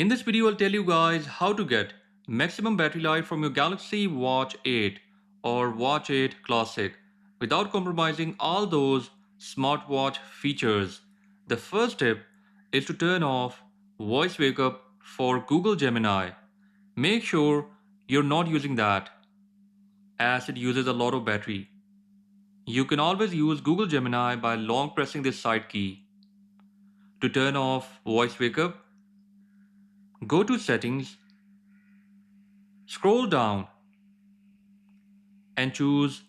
In this video, I'll tell you guys how to get maximum battery life from your Galaxy Watch 8 or Watch 8 Classic without compromising all those smartwatch features. The first tip is to turn off voice wake up for Google Gemini. Make sure you're not using that as it uses a lot of battery. You can always use Google Gemini by long pressing this side key. To turn off voice wake up, go to settings, scroll down and choose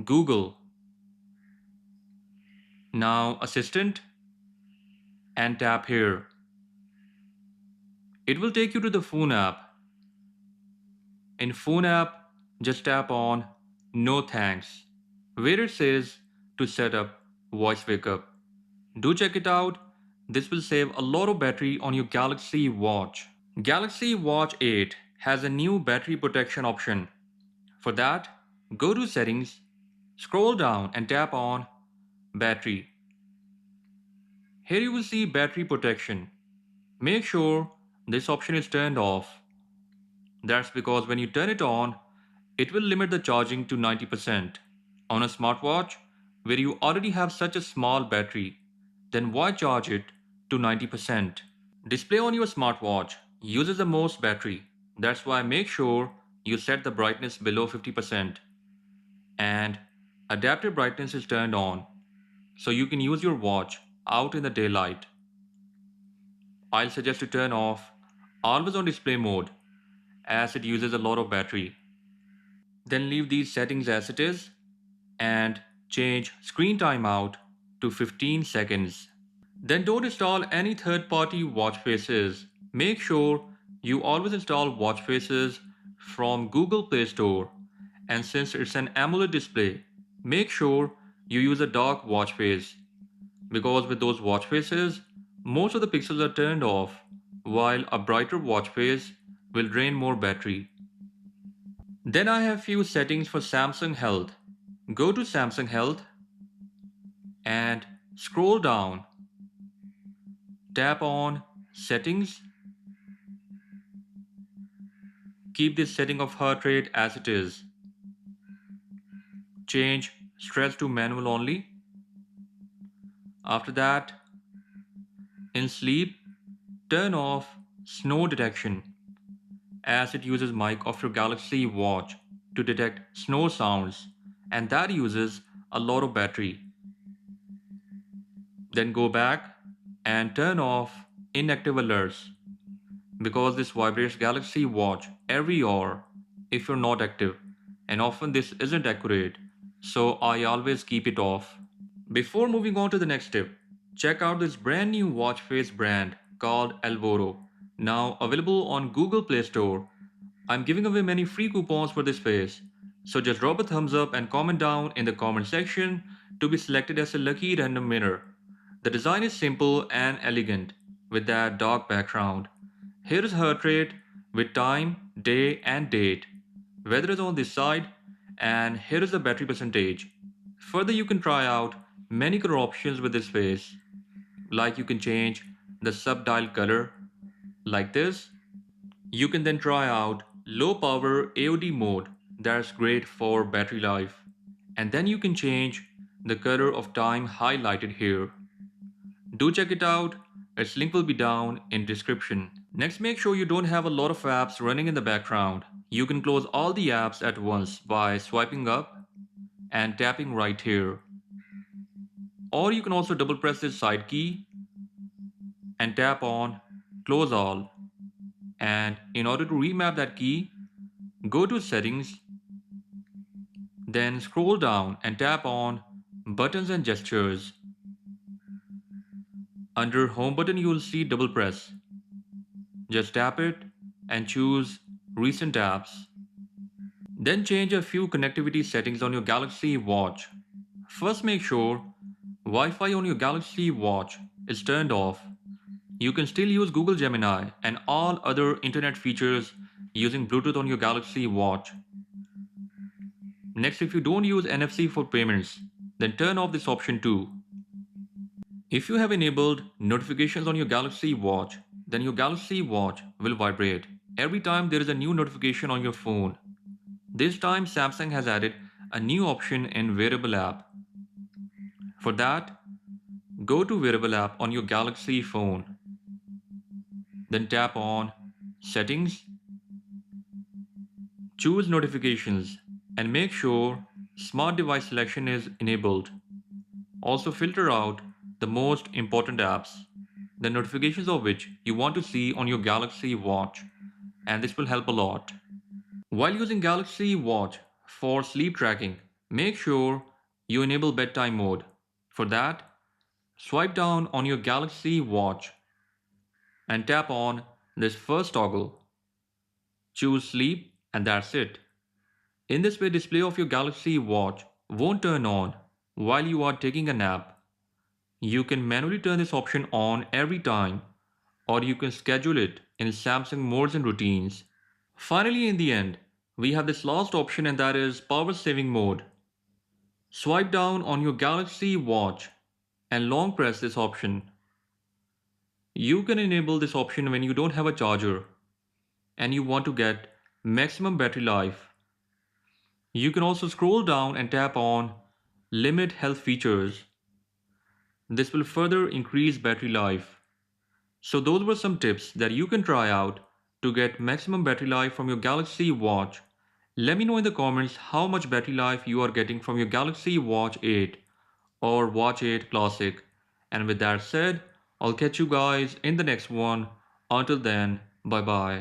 Google. Now Assistant and tap here. It will take you to the phone app. In phone app, just tap on No Thanks, where it says to set up voice wake up. Do check it out. This will save a lot of battery on your Galaxy Watch. Galaxy Watch 8 has a new battery protection option. For that, go to Settings, scroll down and tap on Battery. Here you will see battery protection. Make sure this option is turned off. That's because when you turn it on, it will limit the charging to 90%. On a smartwatch, where you already have such a small battery, then why charge it to 90%? Display on your smartwatch uses the most battery. That's why make sure you set the brightness below 50% and adaptive brightness is turned on so you can use your watch out in the daylight. I'll suggest to turn off always on display mode as it uses a lot of battery. Then leave these settings as it is and change screen timeout to 15 seconds. Then don't install any third-party watch faces. Make sure you always install watch faces from Google Play Store. And since it's an AMOLED display, make sure you use a dark watch face. Because with those watch faces, most of the pixels are turned off, while a brighter watch face will drain more battery. Then I have few settings for Samsung Health. Go to Samsung Health and scroll down. Tap on Settings. Keep this setting of heart rate as it is. Change stress to manual only. After that, in sleep, turn off snow detection as it uses mic of your Galaxy Watch to detect snow sounds and that uses a lot of battery. Then go back and turn off inactive alerts because this vibrates Galaxy Watch every hour if you're not active and often this isn't accurate, so I always keep it off. Before moving on to the next tip, check out this brand new watch face brand called Elvoro, now available on Google Play Store. I'm giving away many free coupons for this face, so just drop a thumbs up and comment down in the comment section to be selected as a lucky random winner. The design is simple and elegant with that dark background. Here is heart rate with time, day and date. Weather is on this side and here is the battery percentage. Further, you can try out many color options with this face. Like you can change the sub-dial color like this. You can then try out low power AOD mode that's great for battery life. And then you can change the color of time highlighted here. Do check it out, its link will be down in description. Next, make sure you don't have a lot of apps running in the background. You can close all the apps at once by swiping up and tapping right here. Or you can also double press this side key and tap on close all. And in order to remap that key, go to settings, then scroll down and tap on buttons and gestures. Under home button you will see double press. Just tap it and choose recent apps. Then change a few connectivity settings on your Galaxy Watch. First, make sure Wi-Fi on your Galaxy Watch is turned off. You can still use Google Gemini and all other internet features using Bluetooth on your Galaxy Watch. Next, if you don't use NFC for payments, then turn off this option too. If you have enabled notifications on your Galaxy Watch, then your Galaxy Watch will vibrate every time there is a new notification on your phone. This time, Samsung has added a new option in Wearable app. For that, go to Wearable app on your Galaxy phone. Then tap on Settings, choose Notifications, and make sure Smart Device Selection is enabled. Also, filter out the most important apps, the notifications of which you want to see on your Galaxy Watch, and this will help a lot. While using Galaxy Watch for sleep tracking, make sure you enable bedtime mode. For that, swipe down on your Galaxy Watch and tap on this first toggle. Choose sleep and that's it. In this way, display of your Galaxy Watch won't turn on while you are taking a nap. You can manually turn this option on every time, or you can schedule it in Samsung modes and routines. Finally, in the end, we have this last option, and that is power saving mode. Swipe down on your Galaxy Watch and long press this option. You can enable this option when you don't have a charger and you want to get maximum battery life. You can also scroll down and tap on Limit Health Features. This will further increase battery life. So those were some tips that you can try out to get maximum battery life from your Galaxy Watch. Let me know in the comments how much battery life you are getting from your Galaxy Watch 8 or Watch 8 Classic. And with that said, I'll catch you guys in the next one. Until then, bye bye.